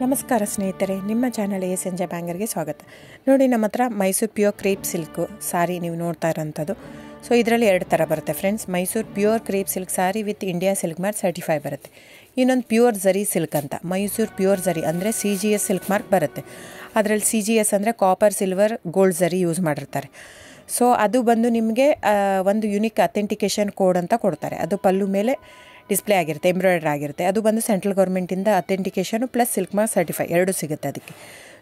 ನಮಸ್ಕಾರ ಸ್ನೇಹಿತರೆ, ನಿಮ್ಮ ಚಾನಲ್ ಸಂಜೆ ಬ್ಯಾಂಗರ್ಗೆ ಸ್ವಾಗತ. ನೋಡಿ, ನಮ್ಮ ಹತ್ರ ಮೈಸೂರು ಪ್ಯೂರ್ ಕ್ರೇಪ್ ಸಿಲ್ಕ್ ಸಾರಿ ನೀವು ನೋಡ್ತಾ ಇರೋಂಥದ್ದು. ಸೊ ಇದರಲ್ಲಿ ಎರಡು ಥರ ಬರುತ್ತೆ friends. Mysuru pure crepe silk sorry with India silk mark certify ಬರುತ್ತೆ. ಇನ್ನೊಂದು ಪ್ಯೂರ್ ಝರಿ ಸಿಲ್ಕ್ ಅಂತ, ಮೈಸೂರು ಪ್ಯೂರ್ ಝರಿ ಅಂದರೆ CGS ಸಿಲ್ಕ್ ಮಾರ್ಕ್ ಬರುತ್ತೆ. ಅದರಲ್ಲಿ CGS ಅಂದರೆ ಕಾಪರ್, ಸಿಲ್ವರ್, ಗೋಲ್ಡ್ ಝರಿ ಯೂಸ್ ಮಾಡಿರ್ತಾರೆ. ಸೊ ಅದು ಬಂದು ನಿಮಗೆ ಒಂದು ಯುನಿಕ್ ಅಥೆಂಟಿಕೇಷನ್ ಕೋಡ್ ಅಂತ ಕೊಡ್ತಾರೆ. ಅದು ಪಲ್ಲು ಮೇಲೆ ಡಿಸ್ಪ್ಲೇ ಆಗಿರುತ್ತೆ, ಎಂಬ್ರಾಯ್ಡ್ರಿ ಆಗಿರುತ್ತೆ. ಅದು ಬಂದು ಸೆಂಟ್ರಲ್ ಗೌರ್ಮೆಂಟಿಂದ ಅಥೆಂಟಿಕೇಷನು ಪ್ಲಸ್ ಸಿಲ್ಕ್ ಮಾರ್ಕ್ ಸರ್ಟಿಫೈ ಎರಡೂ ಸಿಗುತ್ತೆ ಅದಕ್ಕೆ.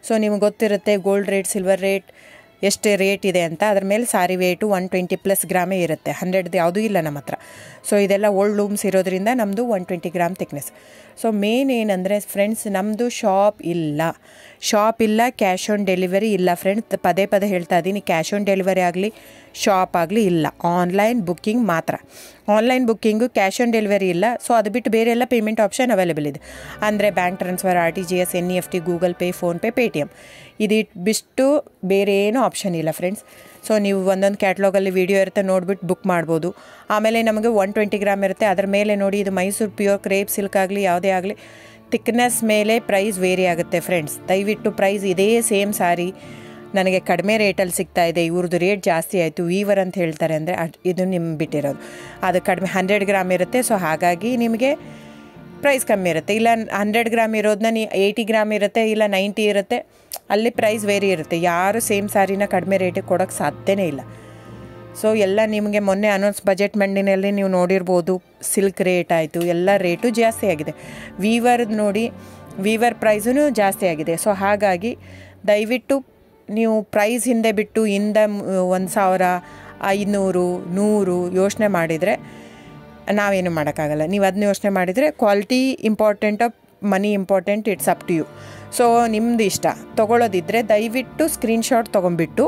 ಸೊ ನಿಮ್ಗೆ ಗೊತ್ತಿರುತ್ತೆ ಗೋಲ್ಡ್ ರೇಟ್, ಸಿಲ್ವರ್ ರೇಟ್ ಎಷ್ಟು ರೇಟ್ ಇದೆ ಅಂತ. ಅದ್ರ ಮೇಲೆ ಸಾರಿ ವೇಟು 120+ ಗ್ರಾಮೇ ಇರುತ್ತೆ, 100 ಯಾವುದೂ ಇಲ್ಲ ನಮ್ಮ ಹತ್ರ. ಸೊ ಇದೆಲ್ಲ ಓಲ್ಡ್ ಲೂಮ್ಸ್ ಇರೋದ್ರಿಂದ ನಮ್ಮದು 120 ಗ್ರಾಮ್ ಥಿಕ್ನೆಸ್. ಸೊ ಮೇನ್ ಏನಂದರೆ ಫ್ರೆಂಡ್ಸ್, ನಮ್ಮದು ಶಾಪ್ ಇಲ್ಲ, ಕ್ಯಾಶ್ ಆನ್ ಡೆಲಿವರಿ ಇಲ್ಲ ಫ್ರೆಂಡ್ಸ್. ಪದೇ ಹೇಳ್ತಾ ಇದ್ದೀನಿ, ಕ್ಯಾಶ್ ಆನ್ ಡೆಲಿವರಿ ಆಗಲಿ ಶಾಪ್ ಆಗಲಿ ಇಲ್ಲ, ಆನ್ಲೈನ್ ಬುಕ್ಕಿಂಗ್ ಮಾತ್ರ. Online booking, cash on delivery ಇಲ್ಲ. ಸೊ ಅದು ಬಿಟ್ಟು ಬೇರೆ ಎಲ್ಲ ಪೇಮೆಂಟ್ ಆಪ್ಷನ್ ಅವೈಲೇಬಲ್ ಇದೆ. ಅಂದರೆ bank transfer, RTGS, NEFT, Google pay, PhonePe, Paytm. ಬಿಟ್ಟು ಬೇರೆ ಏನೂ ಆಪ್ಷನ್ ಇಲ್ಲ ಫ್ರೆಂಡ್ಸ್. ಸೊ ನೀವು ಒಂದೊಂದು ಕ್ಯಾಟ್ಲಾಗಲ್ಲಿ ವೀಡಿಯೋ ಇರುತ್ತೆ, ನೋಡಿಬಿಟ್ಟು ಬುಕ್ ಮಾಡ್ಬೋದು. ಆಮೇಲೆ ನಮಗೆ 120 ಗ್ರಾಮ್ ಇರುತ್ತೆ. ಅದರ ಮೇಲೆ ನೋಡಿ, ಇದು ಮೈಸೂರು ಪ್ಯೂರ್ ಕ್ರೇಪ್ ಸಿಲ್ಕ್ ಆಗಲಿ ಯಾವುದೇ ಆಗಲಿ ಥಿಕ್ನೆಸ್ ಮೇಲೆ ಪ್ರೈಸ್ ವೇರಿ ಆಗುತ್ತೆ ಫ್ರೆಂಡ್ಸ್. ದಯವಿಟ್ಟು ಪ್ರೈಸ್ ಇದೇ ಸೇಮ್ ಸಾರಿ ನನಗೆ ಕಡಿಮೆ ರೇಟಲ್ಲಿ ಸಿಗ್ತಾ ಇದೆ, ಇವ್ರದ್ದು ರೇಟ್ ಜಾಸ್ತಿ ಆಯಿತು ವೀವರ್ ಅಂತ ಹೇಳ್ತಾರೆ ಅಂದರೆ ಇದು ನಿಮ್ಗೆ ಬಿಟ್ಟಿರೋದು. ಅದು ಕಡಿಮೆ 100 ಗ್ರಾಮ್ ಇರುತ್ತೆ. ಸೊ ಹಾಗಾಗಿ ನಿಮಗೆ ಪ್ರೈಸ್ ಕಮ್ಮಿ ಇರುತ್ತೆ. ಇಲ್ಲ 100 ಗ್ರಾಮ್ ಇರೋದನ್ನ 80 ಗ್ರಾಮ್ ಇರುತ್ತೆ, ಇಲ್ಲ 90 ಇರುತ್ತೆ, ಅಲ್ಲಿ ಪ್ರೈಸ್ ವೇರಿ ಇರುತ್ತೆ. ಯಾರು ಸೇಮ್ ಸಾರಿನ ಕಡಿಮೆ ರೇಟಿಗೆ ಕೊಡೋಕ್ಕೆ ಸಾಧ್ಯನೇ ಇಲ್ಲ. ಸೊ ಎಲ್ಲ ನಿಮಗೆ ಮೊನ್ನೆ ಅನೌನ್ಸ್ ಬಜೆಟ್ ಮಂಡಿನಲ್ಲಿ ನೀವು ನೋಡಿರ್ಬೋದು, ಸಿಲ್ಕ್ ರೇಟ್ ಆಯಿತು, ಎಲ್ಲ ರೇಟು ಜಾಸ್ತಿ ಆಗಿದೆ. ವೀವರ್ದು ನೋಡಿ, ವೀವರ್ ಪ್ರೈಸೂ ಜಾಸ್ತಿ ಆಗಿದೆ. ಸೊ ಹಾಗಾಗಿ ದಯವಿಟ್ಟು ನೀವು ಪ್ರೈಸ್ ಹಿಂದೆ ಬಿಟ್ಟು 1,000, 500, 100 ಯೋಚನೆ ಮಾಡಿದರೆ ನಾವೇನು ಮಾಡೋಕ್ಕಾಗಲ್ಲ. ನೀವು ಅದನ್ನ ಯೋಚನೆ ಮಾಡಿದರೆ quality important, money important, it's up to you. So ನಿಮ್ಮದು ಇಷ್ಟ. ತೊಗೊಳ್ಳೋದಿದ್ದರೆ ದಯವಿಟ್ಟು ಸ್ಕ್ರೀನ್ಶಾಟ್ ತೊಗೊಂಬಿಟ್ಟು,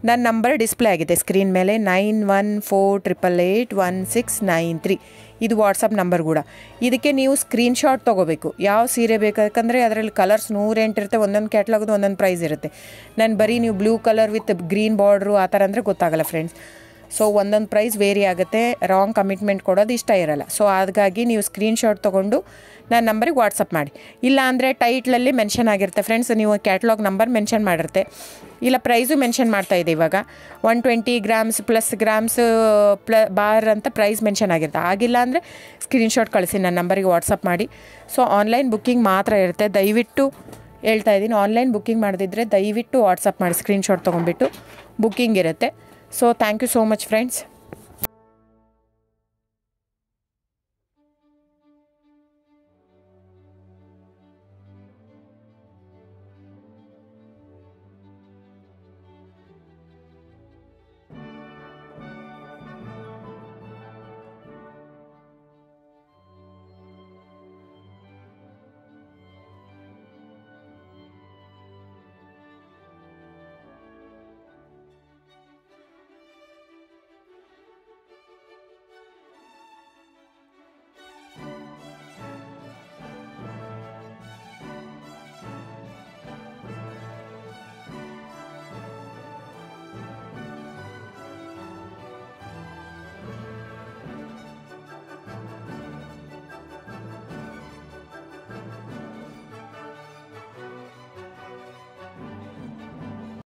ನನ್ನ ನಂಬರ್ ಡಿಸ್ಪ್ಲೇ ಆಗಿದೆ ಸ್ಕ್ರೀನ್ ಮೇಲೆ, 9148881693. ಇದು ವಾಟ್ಸಪ್ ನಂಬರ್ ಕೂಡ. ಇದಕ್ಕೆ ನೀವು ಸ್ಕ್ರೀನ್ಶಾಟ್ ತೊಗೋಬೇಕು. ಯಾವ ಸೀರೆ ಬೇಕಂದರೆ ಅದರಲ್ಲಿ ಕಲರ್ಸ್ 108 ಇರುತ್ತೆ, ಒಂದೊಂದು ಕ್ಯಾಟ್ಲಾಗದು ಒಂದೊಂದು ಪ್ರೈಸ್ ಇರುತ್ತೆ. ನಾನು ಬರೀ ನೀವು blue colour with green border ಆ ಥರ ಅಂದರೆ ಗೊತ್ತಾಗಲ್ಲ ಫ್ರೆಂಡ್ಸ್. ಸೊ ಒಂದೊಂದು ಪ್ರೈಸ್ ವೇರಿ ಆಗುತ್ತೆ, ರಾಂಗ್ ಕಮಿಟ್ಮೆಂಟ್ ಕೊಡೋದು ಇಷ್ಟ ಇರಲ್ಲ. ಸೊ ಹಾಗಾಗಿ ನೀವು ಸ್ಕ್ರೀನ್ಶಾಟ್ ತೊಗೊಂಡು ನನ್ನ ನಂಬರಿಗೆ ವಾಟ್ಸಪ್ ಮಾಡಿ. ಇಲ್ಲ ಅಂದರೆ ಟೈಟ್ಲಲ್ಲಿ ಮೆನ್ಷನ್ ಆಗಿರುತ್ತೆ ಫ್ರೆಂಡ್ಸ್, ನೀವು ಕ್ಯಾಟ್ಲಾಗ್ ನಂಬರ್ ಮೆನ್ಷನ್ ಮಾಡಿರುತ್ತೆ, ಇಲ್ಲ ಪ್ರೈಸು ಮೆನ್ಷನ್ ಮಾಡ್ತಾಯಿದೆ. ಇವಾಗ 120 ಗ್ರಾಮ್ಸ್ ಪ್ಲಸ್ ಗ್ರಾಮ್ಸ್ ಬಾರ್ ಅಂತ ಪ್ರೈಸ್ ಮೆನ್ಷನ್ ಆಗಿರುತ್ತೆ. ಆಗಿಲ್ಲ ಅಂದರೆ ಸ್ಕ್ರೀನ್ಶಾಟ್ ಕಳಿಸಿ, ನನ್ನ ನಂಬರಿಗೆ ವಾಟ್ಸಪ್ ಮಾಡಿ. ಸೊ ಆನ್ಲೈನ್ ಬುಕ್ಕಿಂಗ್ ಮಾತ್ರ ಇರುತ್ತೆ. ದಯವಿಟ್ಟು ಹೇಳ್ತಾ ಇದ್ದೀನಿ, ಆನ್ಲೈನ್ ಬುಕ್ಕಿಂಗ್ ಮಾಡದಿದ್ದರೆ ದಯವಿಟ್ಟು ವಾಟ್ಸಪ್ ಮಾಡಿ, ಸ್ಕ್ರೀನ್ಶಾಟ್ ತೊಗೊಂಡ್ಬಿಟ್ಟು ಬುಕ್ಕಿಂಗ್ ಇರುತ್ತೆ. So thank you so much friends.